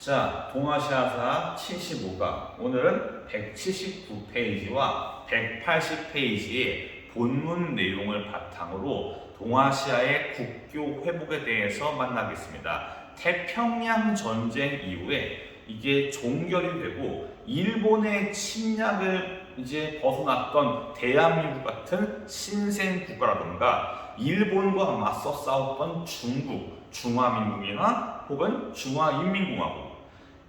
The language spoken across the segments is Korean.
자, 동아시아사 75강. 오늘은 179페이지와 180페이지의 본문 내용을 바탕으로 동아시아의 국교 회복에 대해서 만나겠습니다. 태평양 전쟁 이후에 이게 종결이 되고 일본의 침략을 이제 벗어났던 대한민국 같은 신생 국가라든가 일본과 맞서 싸웠던 중국, 중화민국이나 혹은 중화인민공화국,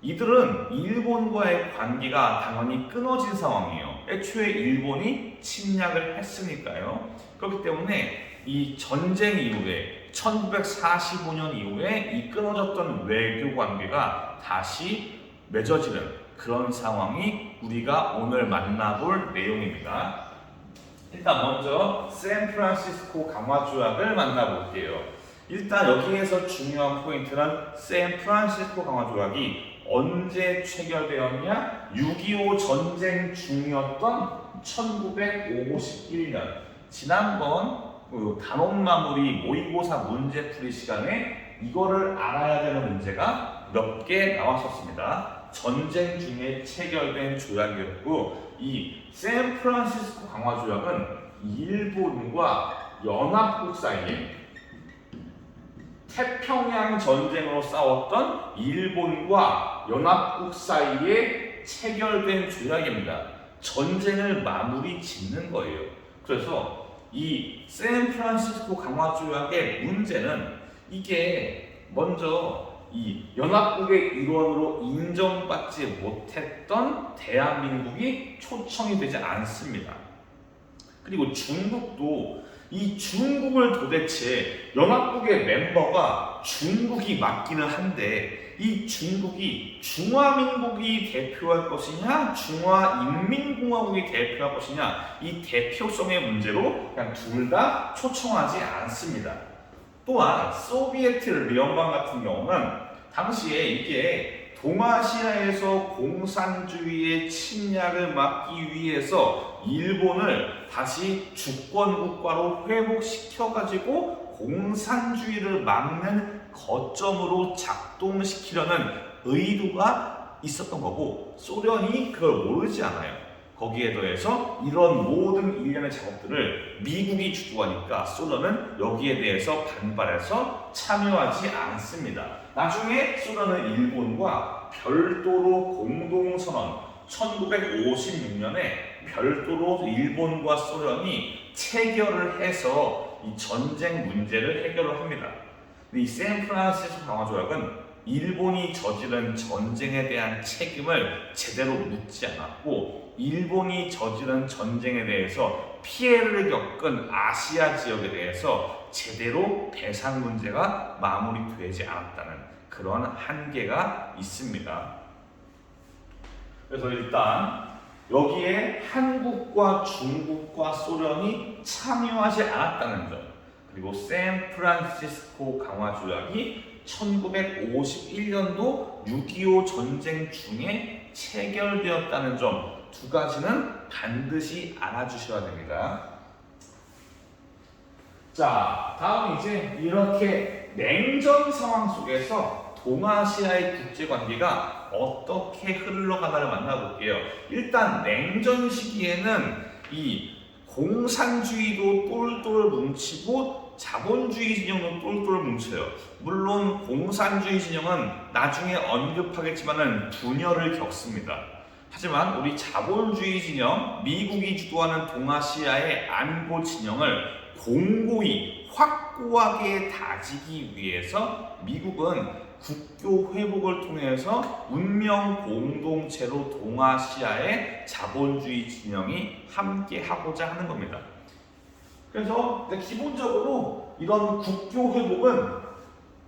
이들은 일본과의 관계가 당연히 끊어진 상황이에요. 애초에 일본이 침략을 했으니까요. 그렇기 때문에 이 전쟁 이후에 1945년 이후에 이 끊어졌던 외교 관계가 다시 맺어지는 그런 상황이 우리가 오늘 만나볼 내용입니다. 일단 먼저 샌프란시스코 강화 조약을 만나볼게요. 일단 여기에서 중요한 포인트는 샌프란시스코 강화 조약이 언제 체결되었냐? 6.25 전쟁 중이었던 1951년. 지난번 단원 마무리 모의고사 문제풀이 시간에 이거를 알아야 되는 문제가 몇 개 나왔었습니다. 전쟁 중에 체결된 조약이었고, 이 샌프란시스코 강화 조약은 일본과 연합국 사이에 태평양 전쟁으로 싸웠던 일본과 연합국 사이에 체결된 조약입니다. 전쟁을 마무리 짓는 거예요. 그래서 이 샌프란시스코 강화 조약의 문제는 이게 먼저 이 연합국의 일원으로 인정받지 못했던 대한민국이 초청이 되지 않습니다. 그리고 중국도 이 중국을 도대체 연합국의 멤버가 중국이 맞기는 한데 이 중국이 중화민국이 대표할 것이냐 중화인민공화국이 대표할 것이냐, 이 대표성의 문제로 그냥 둘 다 초청하지 않습니다. 또한 소비에트聯邦 같은 경우는 당시에 이게 동아시아에서 공산주의의 침략을 막기 위해서 일본을 다시 주권국가로 회복시켜가지고 공산주의를 막는 거점으로 작동시키려는 의도가 있었던 거고, 소련이 그걸 모르지 않아요. 거기에 더해서 이런 모든 일련의 작업들을 미국이 주도하니까 소련은 여기에 대해서 반발해서 참여하지 않습니다. 나중에 소련은 일본과 별도로 공동선언, 1956년에 별도로 일본과 소련이 체결을 해서 이 전쟁 문제를 해결을 합니다. 이 샌프란시스코 강화 조약은 일본이 저지른 전쟁에 대한 책임을 제대로 묻지 않았고, 일본이 저지른 전쟁에 대해서 피해를 겪은 아시아 지역에 대해서 제대로 배상 문제가 마무리되지 않았다는 그런 한계가 있습니다. 그래서 일단 여기에 한국과 중국과 소련이 참여하지 않았다는 점, 그리고 샌프란시스코 강화 조약이 1951년도 6.25 전쟁 중에 체결되었다는 점, 두 가지는 반드시 알아주셔야 됩니다. 자, 다음 이제 이렇게 냉전 상황 속에서 동아시아의 국제관계가 어떻게 흘러가나를 만나볼게요. 일단 냉전 시기에는 이 공산주의도 똘똘 뭉치고 자본주의 진영도 똘똘 뭉쳐요. 물론 공산주의 진영은 나중에 언급하겠지만은 분열을 겪습니다. 하지만 우리 자본주의 진영, 미국이 주도하는 동아시아의 안보 진영을 공고히 확고하게 다지기 위해서 미국은 국교 회복을 통해서 운명 공동체로 동아시아의 자본주의 진영이 함께 하고자 하는 겁니다. 그래서 기본적으로 이런 국교 회복은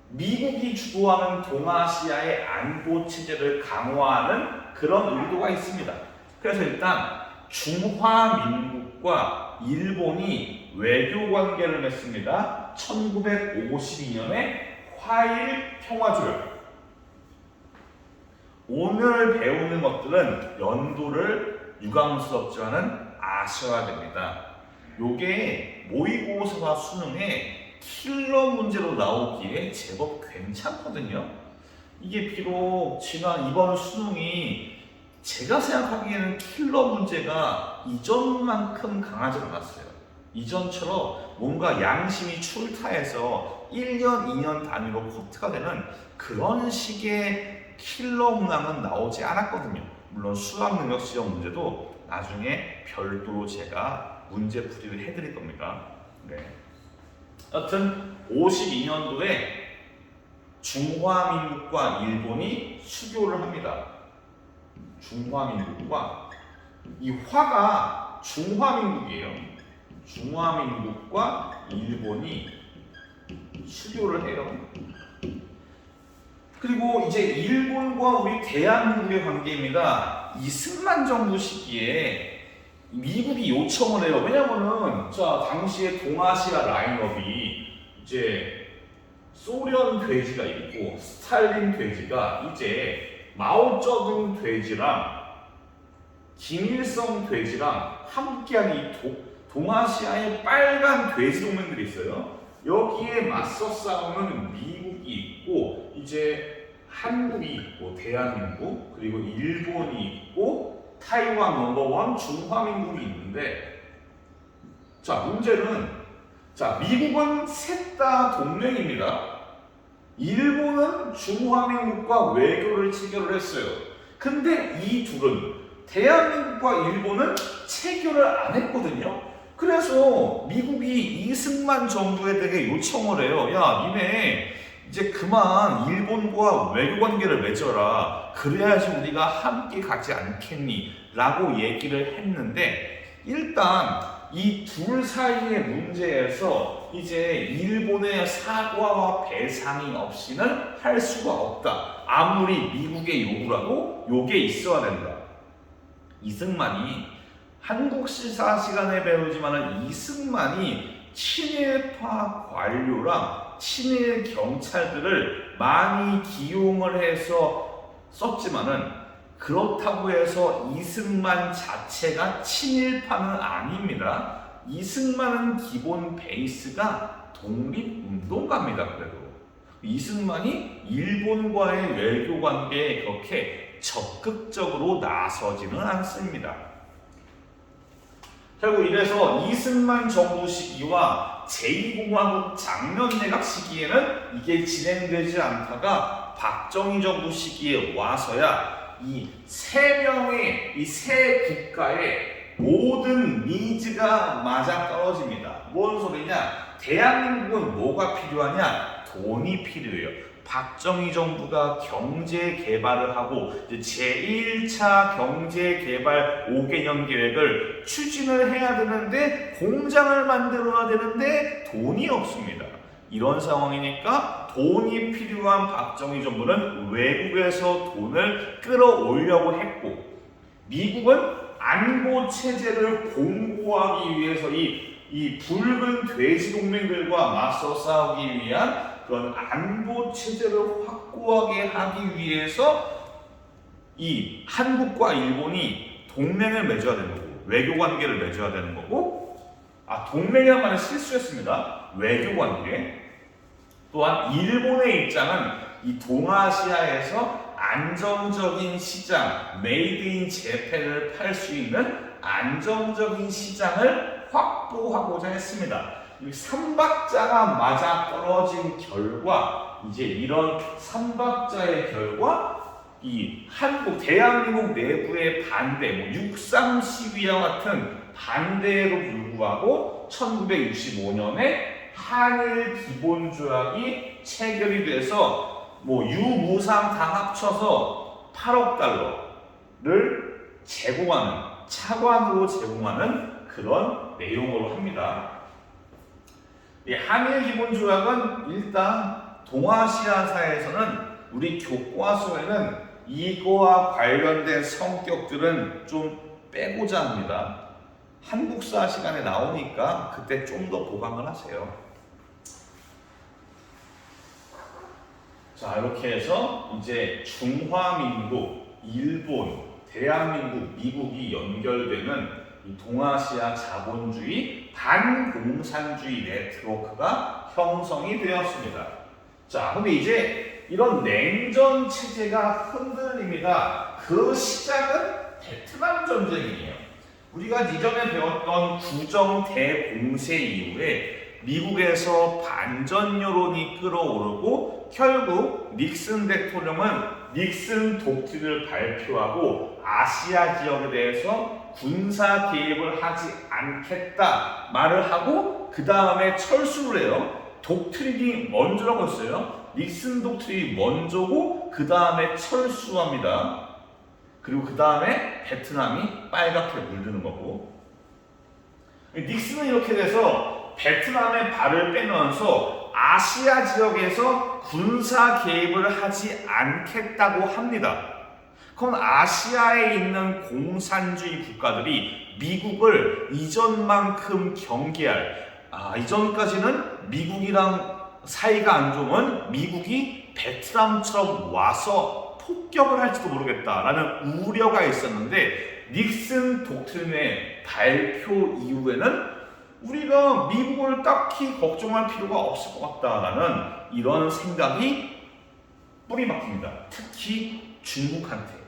미국이 주도하는 동아시아의 안보 체제를 강화하는 그런 의도가 있습니다. 그래서 일단 중화민국과 일본이 외교 관계를 맺습니다. 1952년에 화일 평화조약. 오늘 배우는 것들은 연도를 유감스럽지만은 아셔야 됩니다. 요게 모의고사와 수능에 킬러 문제로 나오기에 제법 괜찮거든요. 이게 비록 지난 이번 수능이 제가 생각하기에는 킬러 문제가 이전만큼 강하지 않았어요. 이전처럼 뭔가 양심이 출타해서 1년, 2년 단위로 커트가 되는 그런 식의 킬러 문항은 나오지 않았거든요. 물론 수학 능력 시험 문제도 나중에 별도로 제가 문제풀이를 해드릴 겁니다. 네. 여튼 52년도에 중화민국과 일본이 수교를 합니다. 중화민국과 이 화가 중화민국이에요. 중화민국과 일본이 수교를 해요. 그리고 이제 일본과 우리 대한민국의 관계입니다. 이승만 정부 시기에 미국이 요청을 해요. 왜냐면은 자 당시에 동아시아 라인업이 이제 소련 돼지가 있고 스탈린 돼지가 이제 마오쩌둥 돼지랑 김일성 돼지랑 함께한 이 동아시아의 빨간 돼지 동맹들이 있어요. 여기에 맞서 싸우는 미국이 있고 이제 한국이 있고 대한민국 그리고 일본이 있고 타이완 넘버원 중화민국이 있는데 자 문제는 자 미국은 셋 다 동맹입니다. 일본은 중화민국과 외교를 체결을 했어요. 근데 이 둘은 대한민국과 일본은 체결을 안 했거든요. 그래서 미국이 이승만 정부에 대해 요청을 해요. 야, 니네 이제 그만 일본과 외교 관계를 맺어라. 그래야지 우리가 함께 가지 않겠니? 라고 얘기를 했는데 일단 이 둘 사이의 문제에서 이제 일본의 사과와 배상이 없이는 할 수가 없다. 아무리 미국의 요구라도 요게 있어야 된다. 이승만이 한국 시사 시간에 배우지만은 이승만이 친일파 관료랑 친일 경찰들을 많이 기용을 해서 썼지만은 그렇다고 해서 이승만 자체가 친일파는 아닙니다. 이승만은 기본 베이스가 독립운동가입니다. 그래도 이승만이 일본과의 외교 관계에 그렇게 적극적으로 나서지는 않습니다. 결국 이래서 이승만 정부 시기와 제2공화국 장년내각 시기에는 이게 진행되지 않다가 박정희 정부 시기에 와서야 이 세 명의 이 세 국가의 모든 니즈가 맞아 떨어집니다. 뭔 소리냐? 대한민국은 뭐가 필요하냐? 돈이 필요해요. 박정희 정부가 경제 개발을 하고 제1차 경제 개발 5개년 계획을 추진을 해야 되는데 공장을 만들어야 되는데 돈이 없습니다. 이런 상황이니까 돈이 필요한 박정희 정부는 외국에서 돈을 끌어올려고 했고 미국은 안보 체제를 공고하기 위해서 이 붉은 돼지 동맹들과 맞서 싸우기 위한 그런 안보 체제를 확고하게 하기 위해서 이 한국과 일본이 동맹을 맺어야 되는 거고 외교 관계를 맺어야 되는 거고 동맹이란 말은 실수했습니다. 외교 관계. 또한 일본의 입장은 이 동아시아에서 안정적인 시장, 메이드 인 재팬을 팔 수 있는 안정적인 시장을 확보하고자 했습니다. 이 삼박자가 맞아 떨어진 결과 이제 이런 삼박자의 결과 이 한국, 대한민국 내부의 반대, 6.3 시위와 같은 반대에도 불구하고 1965년에 한일 기본조약이 체결이 돼서 유무상 다 합쳐서 8억 달러를 제공하는 차관으로 제공하는 그런 내용으로 합니다. 이 한일 기본조약은 일단 동아시아사에서는 우리 교과서에는 이거와 관련된 성격들은 좀 빼고자 합니다. 한국사 시간에 나오니까 그때 좀 더 보강을 하세요. 자, 이렇게 해서 이제 중화민국, 일본, 대한민국, 미국이 연결되는 이 동아시아 자본주의 반공산주의 네트워크가 형성이 되었습니다. 자, 근데 이제 이런 냉전 체제가 흔들립니다. 그 시작은 베트남 전쟁이에요. 우리가 이전에 배웠던 구정 대공세 이후에 미국에서 반전 여론이 끌어오르고 결국 닉슨 대통령은 닉슨 독트린을 발표하고 아시아 지역에 대해서 군사 개입을 하지 않겠다 말을 하고 그 다음에 철수를 해요. 독트린이 먼저라고 했어요. 닉슨 독트린이 먼저고 그 다음에 철수합니다. 그리고 그 다음에 베트남이 빨갛게 물드는 거고, 닉슨은 이렇게 돼서 베트남에 발을 빼면서 아시아 지역에서 군사 개입을 하지 않겠다고 합니다. 그럼 아시아에 있는 공산주의 국가들이 미국을 이전만큼 경계할, 이전까지는 미국이랑 사이가 안 좋으면 미국이 베트남처럼 와서 폭격을 할지도 모르겠다라는 우려가 있었는데, 닉슨 독트린의 발표 이후에는 우리가 미국을 딱히 걱정할 필요가 없을 것 같다라는 이런 생각이 뿌리 박힙니다. 특히 중국한테.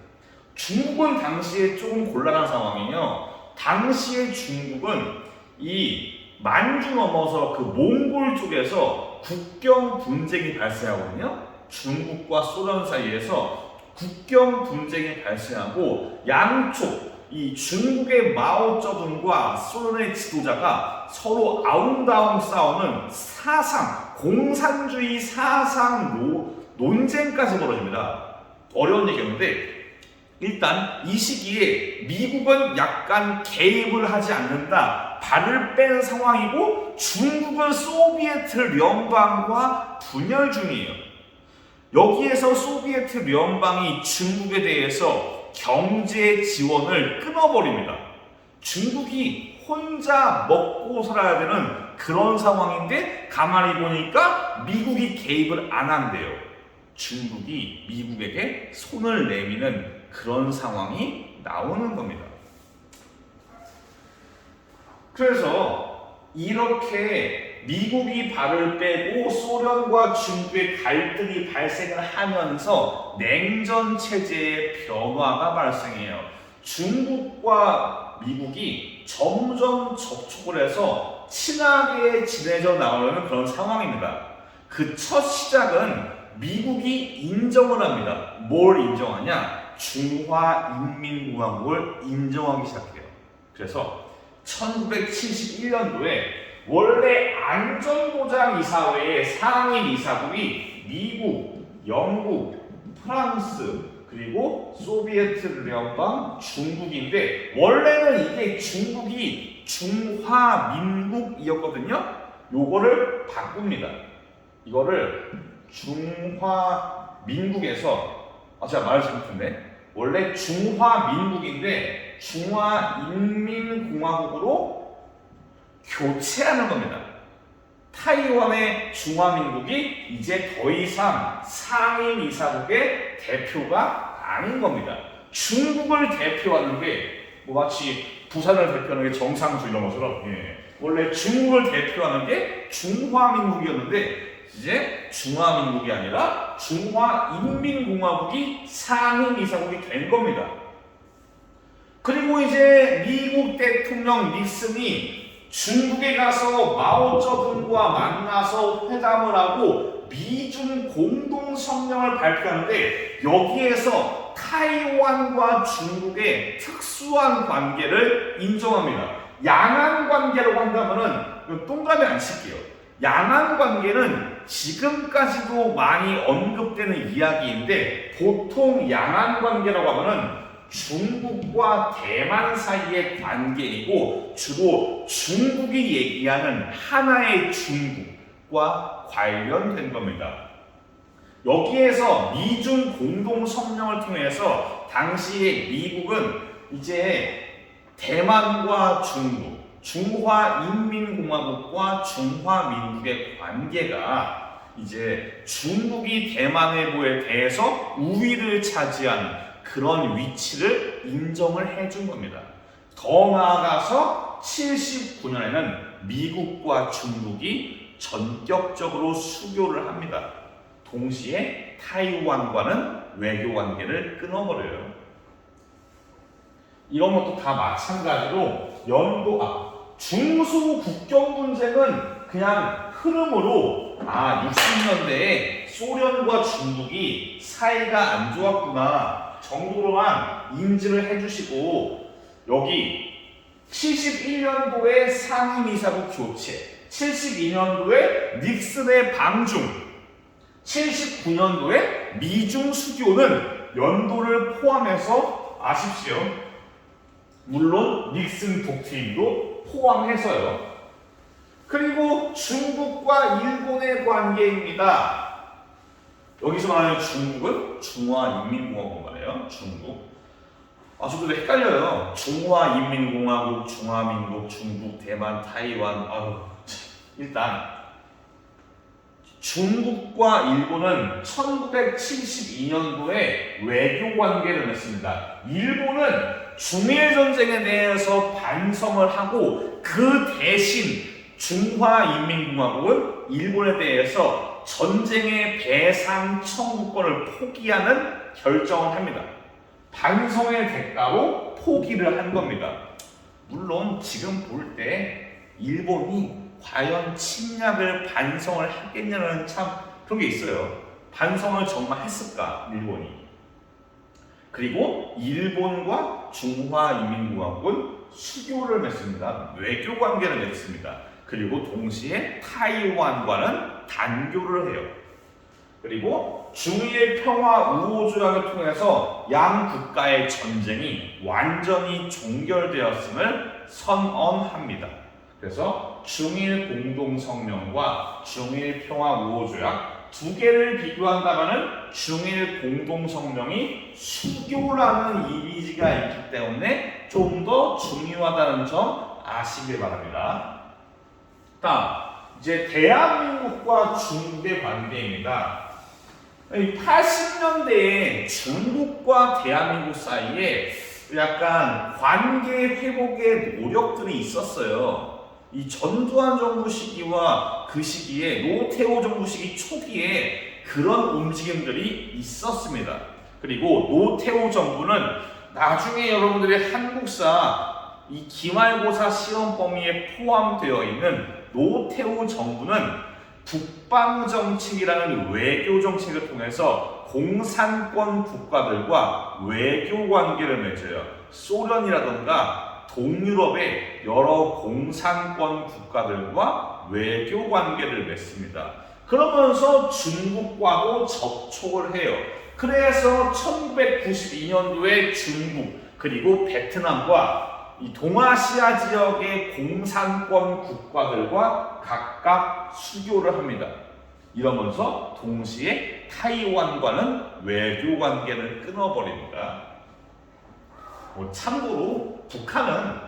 중국은 당시에 조금 곤란한 상황이에요. 당시에 중국은 이 만주 넘어서 그 몽골 쪽에서 국경 분쟁이 발생하거든요. 중국과 소련 사이에서 국경 분쟁이 발생하고 양쪽 이 중국의 마오쩌둥과 소련의 지도자가 서로 아웅다웅 싸우는 사상, 공산주의 사상 논쟁까지 벌어집니다. 어려운 얘기였는데 일단 이 시기에 미국은 약간 개입을 하지 않는다, 발을 뺀 상황이고 중국은 소비에트聯邦과 분열 중이에요. 여기에서 소비에트聯邦이 중국에 대해서 경제 지원을 끊어버립니다. 중국이 혼자 먹고 살아야 되는 그런 상황인데 가만히 보니까 미국이 개입을 안 한대요. 중국이 미국에게 손을 내미는 그런 상황이 나오는 겁니다. 그래서 이렇게 미국이 발을 빼고 소련과 중국의 갈등이 발생을 하면서 냉전 체제의 변화가 발생해요. 중국과 미국이 점점 접촉을 해서 친하게 지내져 나오는 그런 상황입니다. 그 첫 시작은 미국이 인정을 합니다. 뭘 인정하냐? 중화인민공화국을 인정하기 시작해요. 그래서 1971년도에 원래 안전보장이사회의 상임 이사국이 미국, 영국, 프랑스, 그리고 소비에트聯邦, 중국인데 원래는 이게 중국이 중화민국이었거든요. 요거를 바꿉니다. 이거를 중화민국에서 제가 말을 잘못했네. 원래 중화민국인데 중화인민공화국으로 교체하는 겁니다. 타이완의 중화민국이 이제 더 이상 상임이사국의 대표가 아닌 겁니다. 중국을 대표하는 게 마치 부산을 대표하는 게 정상주 이런 것처럼 원래 중국을 대표하는 게 중화민국이었는데 이제 중화민국이 아니라 중화인민공화국이 상임이사국이 된 겁니다. 그리고 이제 미국 대통령 닉슨이 중국에 가서 마오쩌둥과 만나서 회담을 하고 미중 공동성명을 발표하는데 여기에서 타이완과 중국의 특수한 관계를 인정합니다. 양안 관계라고 한다면은 동그라미 안 칠게요. 양안 관계는 지금까지도 많이 언급되는 이야기인데 보통 양안 관계라고 하면은 중국과 대만 사이의 관계이고 주로 중국이 얘기하는 하나의 중국과 관련된 겁니다. 여기에서 미중 공동성명을 통해서 당시에 미국은 이제 대만과 중국, 중화인민공화국과 중화민국의 관계가 이제 중국이 대만에 대해서 우위를 차지하는 그런 위치를 인정을 해준 겁니다. 더 나아가서 79년에는 미국과 중국이 전격적으로 수교를 합니다. 동시에 타이완과는 외교 관계를 끊어버려요. 이런 것도 다 마찬가지로 중소 국경 분쟁은 그냥 흐름으로 60년대에 소련과 중국이 사이가 안 좋았구나 정도로만 인지를 해주시고, 여기 71년도에 상임이사국 교체, 72년도에 닉슨의 방중, 79년도에 미중 수교는 연도를 포함해서 아십시오. 물론 닉슨 독트린도 포함해서요. 그리고 중국과 일본의 관계입니다. 여기서 말하는 중국은 중화인민공화국 말이에요. 중국. 저도 헷갈려요. 중화인민공화국, 중화민국, 중국, 대만, 타이완. 일단 중국과 일본은 1972년도에 외교 관계를 맺습니다. 일본은 중일 전쟁에 대해서 반성을 하고 그 대신 중화인민공화국은 일본에 대해서 전쟁의 배상 청구권을 포기하는 결정을 합니다. 반성의 대가로 포기를 한 겁니다. 물론 지금 볼 때 일본이 과연 침략을 반성을 하겠냐는 참 그런 게 있어요. 반성을 정말 했을까 일본이. 그리고 일본과 중화인민공화국은 수교를 맺습니다. 외교 관계를 맺습니다. 그리고 동시에 타이완과는 단교를 해요. 그리고 중일 평화 우호 조약을 통해서 양 국가의 전쟁이 완전히 종결되었음을 선언합니다. 그래서 중일 공동성명과 중일 평화 우호 조약 두 개를 비교한다면 중일 공동성명이 수교라는 이미지가 있기 때문에 좀 더 중요하다는 점 아시길 바랍니다. 다음, 이제 대한민국과 중국의 관계입니다. 80년대에 중국과 대한민국 사이에 약간 관계 회복의 노력들이 있었어요. 이 전두환 정부 시기와 그 시기에 노태우 정부 시기 초기에 그런 움직임들이 있었습니다. 그리고 노태우 정부는 나중에 여러분들의 한국사 이 기말고사 시험 범위에 포함되어 있는 노태우 정부는 북방정책이라는 외교 정책을 통해서 공산권 국가들과 외교 관계를 맺어요. 소련이라던가 동유럽의 여러 공산권 국가들과 외교 관계를 맺습니다. 그러면서 중국과도 접촉을 해요. 그래서 1992년도에 중국 그리고 베트남과 이 동아시아 지역의 공산권 국가들과 각각 수교를 합니다. 이러면서 동시에 타이완과는 외교 관계를 끊어버립니다. 참고로 북한은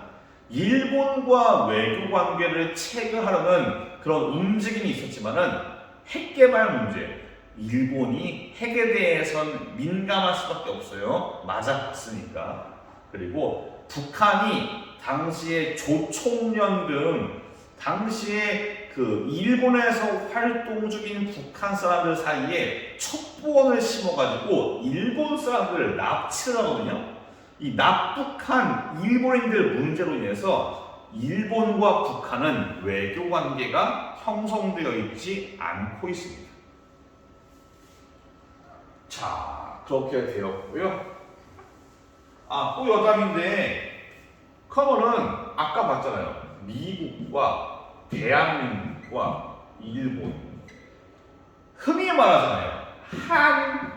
일본과 외교 관계를 체결하려는 그런 움직임이 있었지만은 핵 개발 문제, 일본이 핵에 대해선 민감할 수밖에 없어요. 맞아봤으니까. 그리고 북한이 당시에 조총련 등 당시에 그 일본에서 활동 중인 북한 사람들 사이에 첩보원을 심어가지고 일본 사람들을 납치를 하거든요. 이 납북한 일본인들 문제로 인해서 일본과 북한은 외교 관계가 형성되어 있지 않고 있습니다. 자, 그렇게 되었고요. 또 여담인데 커먼은 아까 봤잖아요. 미국과 대한민국과 일본 흔히 말하잖아요. 한,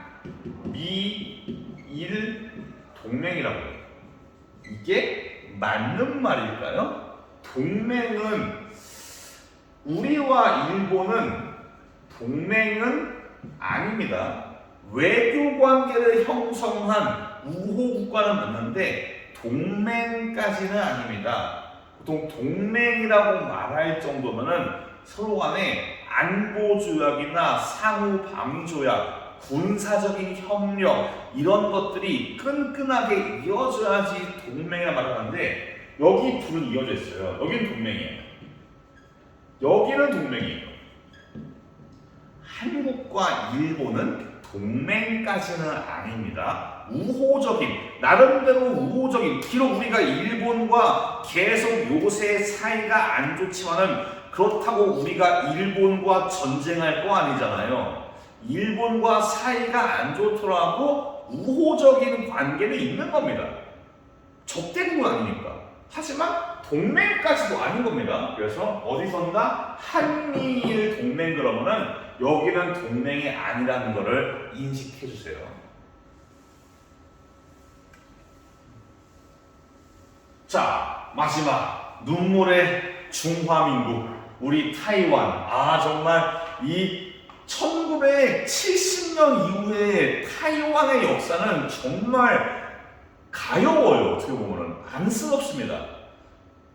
미, 일 동맹이라고 해요. 이게 맞는 말일까요? 동맹은 우리와 일본은 동맹은 아닙니다. 외교 관계를 형성한 우호 국가는 맞는데 동맹까지는 아닙니다. 보통 동맹이라고 말할 정도면은 서로 간에 안보 조약이나 상호 방위 조약, 군사적인 협력 이런 것들이 끈끈하게 이어져야지 동맹이라 말하는데 여기 둘은 이어져 있어요. 여기는 동맹이에요. 여기는 동맹이에요. 한국과 일본은 동맹까지는 아닙니다. 우호적인, 나름대로 우호적인, 비록 우리가 일본과 계속 요새 사이가 안 좋지만은 그렇다고 우리가 일본과 전쟁할 거 아니잖아요. 일본과 사이가 안 좋더라도 우호적인 관계는 있는 겁니다. 적대국은 아니니까. 하지만 동맹까지도 아닌 겁니다. 그래서 어디선가 한미일 동맹 그러면은 여기는 동맹이 아니라는 것을 인식해 주세요. 자, 마지막 눈물의 중화민국 우리 타이완. 정말 이 1970년 이후에 타이완의 역사는 정말 가여워요. 어떻게 보면 안쓰럽습니다.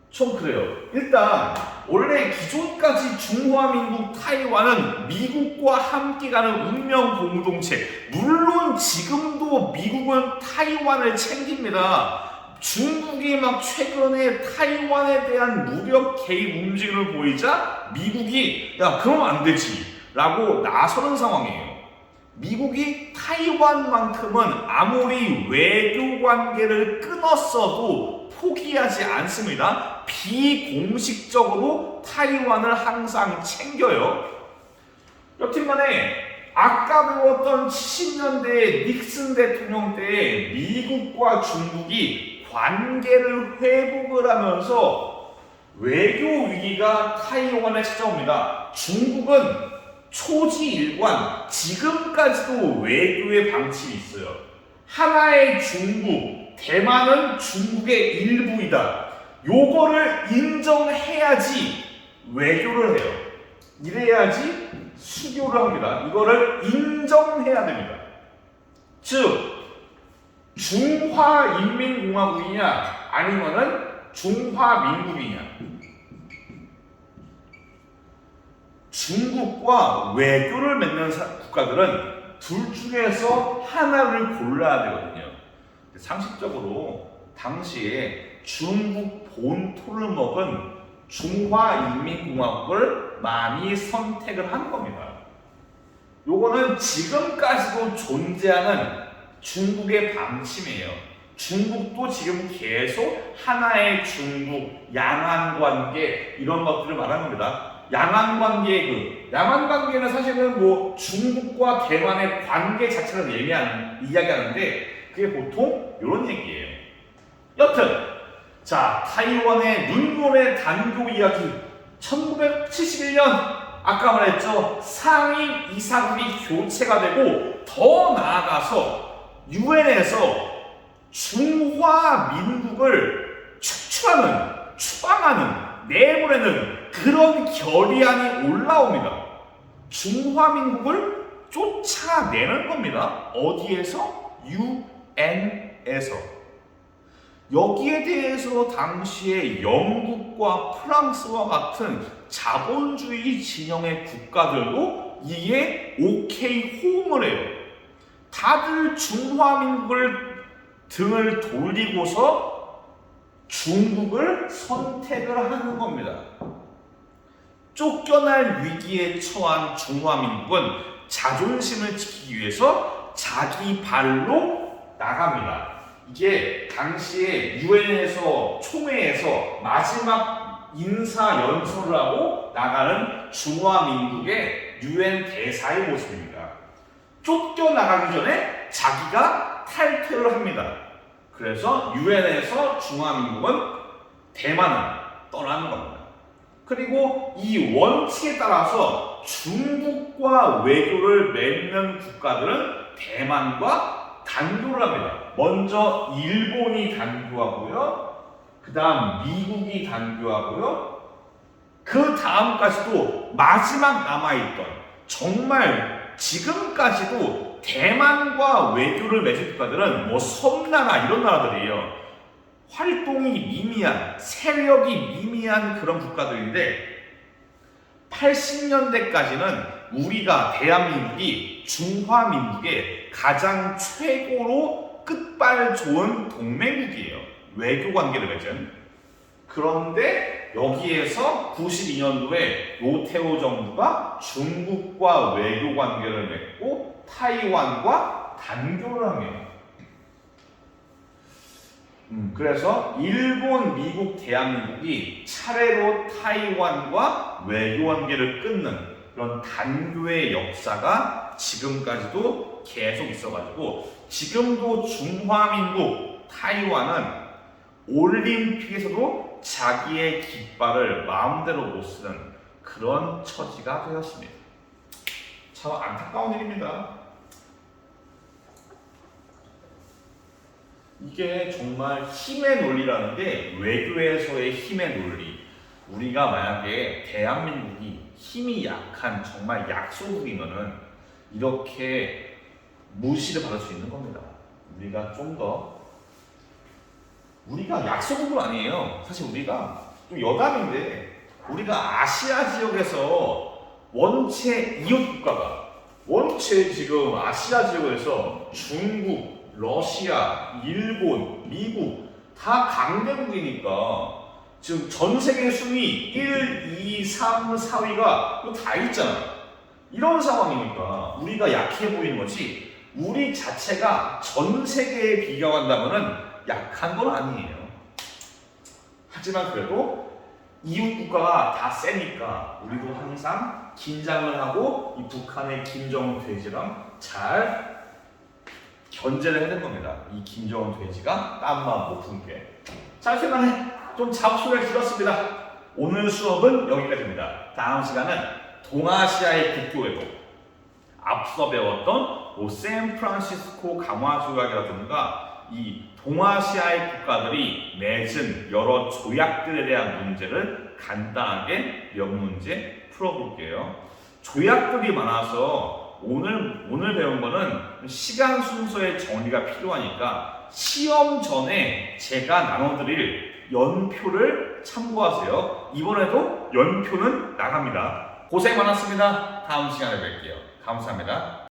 좀 그래요. 일단 원래 기존까지 중화민국 타이완은 미국과 함께 가는 운명 공동체. 물론 지금도 미국은 타이완을 챙깁니다. 중국이 막 최근에 타이완에 대한 무력 개입 움직임을 보이자 미국이 야 그러면 안 되지 라고 나서는 상황이에요. 미국이 타이완만큼은 아무리 외교 관계를 끊었어도 포기하지 않습니다. 비공식적으로 타이완을 항상 챙겨요. 여튼간에 아까 배웠던 70년대 닉슨 대통령 때 미국과 중국이 관계를 회복을 하면서 외교 위기가 타이완에 찾아옵니다. 중국은 초지일관, 지금까지도 외교의 방침이 있어요. 하나의 중국, 대만은 중국의 일부이다. 요거를 인정해야지 외교를 해요. 이래야지 수교를 합니다. 이거를 인정해야 됩니다. 즉, 중화인민공화국이냐 아니면은 중화민국이냐. 중국과 외교를 맺는 국가들은 둘 중에서 하나를 골라야 되거든요. 상식적으로 당시에 중국 본토를 먹은 중화인민공화국을 많이 선택을 한 겁니다. 요거는 지금까지도 존재하는 중국의 방침이에요. 중국도 지금 계속 하나의 중국, 양안관계 이런 것들을 말하는 겁니다. 양안관계는 사실은 뭐 중국과 대만의 관계 자체를 이야기하는데 그게 보통 이런 얘기예요. 여튼 자 타이완의 눈물의 단교 이야기 1971년 아까 말했죠. 상임 이사국이 교체가 되고 더 나아가서 유엔에서 중화민국을 추방하는 내보내는 그런 결의안이 올라옵니다. 중화민국을 쫓아내는 겁니다. 어디에서? 유엔에서. 여기에 대해서 당시에 영국과 프랑스와 같은 자본주의 진영의 국가들도 이에 오케이 호응을 해요. 다들 중화민국을 등을 돌리고서 중국을 선택을 하는 겁니다. 쫓겨날 위기에 처한 중화민국은 자존심을 지키기 위해서 자기 발로 나갑니다. 이게 당시에 유엔에서 총회에서 마지막 인사 연설을 하고 나가는 중화민국의 유엔 대사의 모습입니다. 쫓겨나가기 전에 자기가 탈퇴를 합니다. 그래서 유엔에서 중화민국은 대만을 떠나는 겁니다. 그리고 이 원칙에 따라서 중국과 외교를 맺는 국가들은 대만과 단교를 합니다. 먼저 일본이 단교하고요. 그 다음 미국이 단교하고요. 그 다음까지도 마지막 남아있던 정말 지금까지도 대만과 외교를 맺은 국가들은 뭐 섬나라 이런 나라들이에요. 활동이 미미한, 세력이 미미한 그런 국가들인데 80년대까지는 우리가 대한민국이 중화민국의 가장 최고로 끝발 좋은 동맹국이에요. 외교 관계를 맺은. 그런데 여기에서 92년도에 노태우 정부가 중국과 외교 관계를 맺고 타이완과 단교를 합니다. 그래서 일본, 미국, 대한민국이 차례로 타이완과 외교 관계를 끊는 그런 단교의 역사가 지금까지도 계속 있어가지고 지금도 중화민국 타이완은 올림픽에서도 자기의 깃발을 마음대로 못 쓰는 그런 처지가 되었습니다. 참 안타까운 일입니다. 이게 정말 힘의 논리라는 게 외교에서의 힘의 논리. 우리가 만약에 대한민국이 힘이 약한 정말 약소국이면은 이렇게 무시를 받을 수 있는 겁니다. 우리가 좀 더 우리가 약소국은 아니에요. 사실 우리가 좀 여담인데 우리가 아시아 지역에서 원체 이웃 국가가 원체 지금 아시아 지역에서 중국, 러시아, 일본, 미국 다 강대국이니까 지금 전 세계 순위 1, 2, 3, 4위가 다 있잖아. 이런 상황이니까 우리가 약해 보이는 거지 우리 자체가 전 세계에 비교한다면은 약한 건 아니에요. 하지만 그래도 이웃 국가가 다 세니까 우리도 항상 긴장을 하고 이 북한의 김정은 돼지랑 잘 견제를 해야 되는 겁니다. 이 김정은 돼지가 땀만 못 품게. 자, 시간에 좀 잡소리가 길었습니다. 오늘 수업은 여기까지입니다. 다음 시간은 동아시아의 국교회도 앞서 배웠던 샌프란시스코 강화 조약이라든가 이 동아시아의 국가들이 맺은 여러 조약들에 대한 문제를 간단하게 몇 문제 풀어볼게요. 조약들이 많아서 오늘 배운 거는 시간 순서의 정리가 필요하니까 시험 전에 제가 나눠드릴 연표를 참고하세요. 이번에도 연표는 나갑니다. 고생 많았습니다. 다음 시간에 뵐게요. 감사합니다.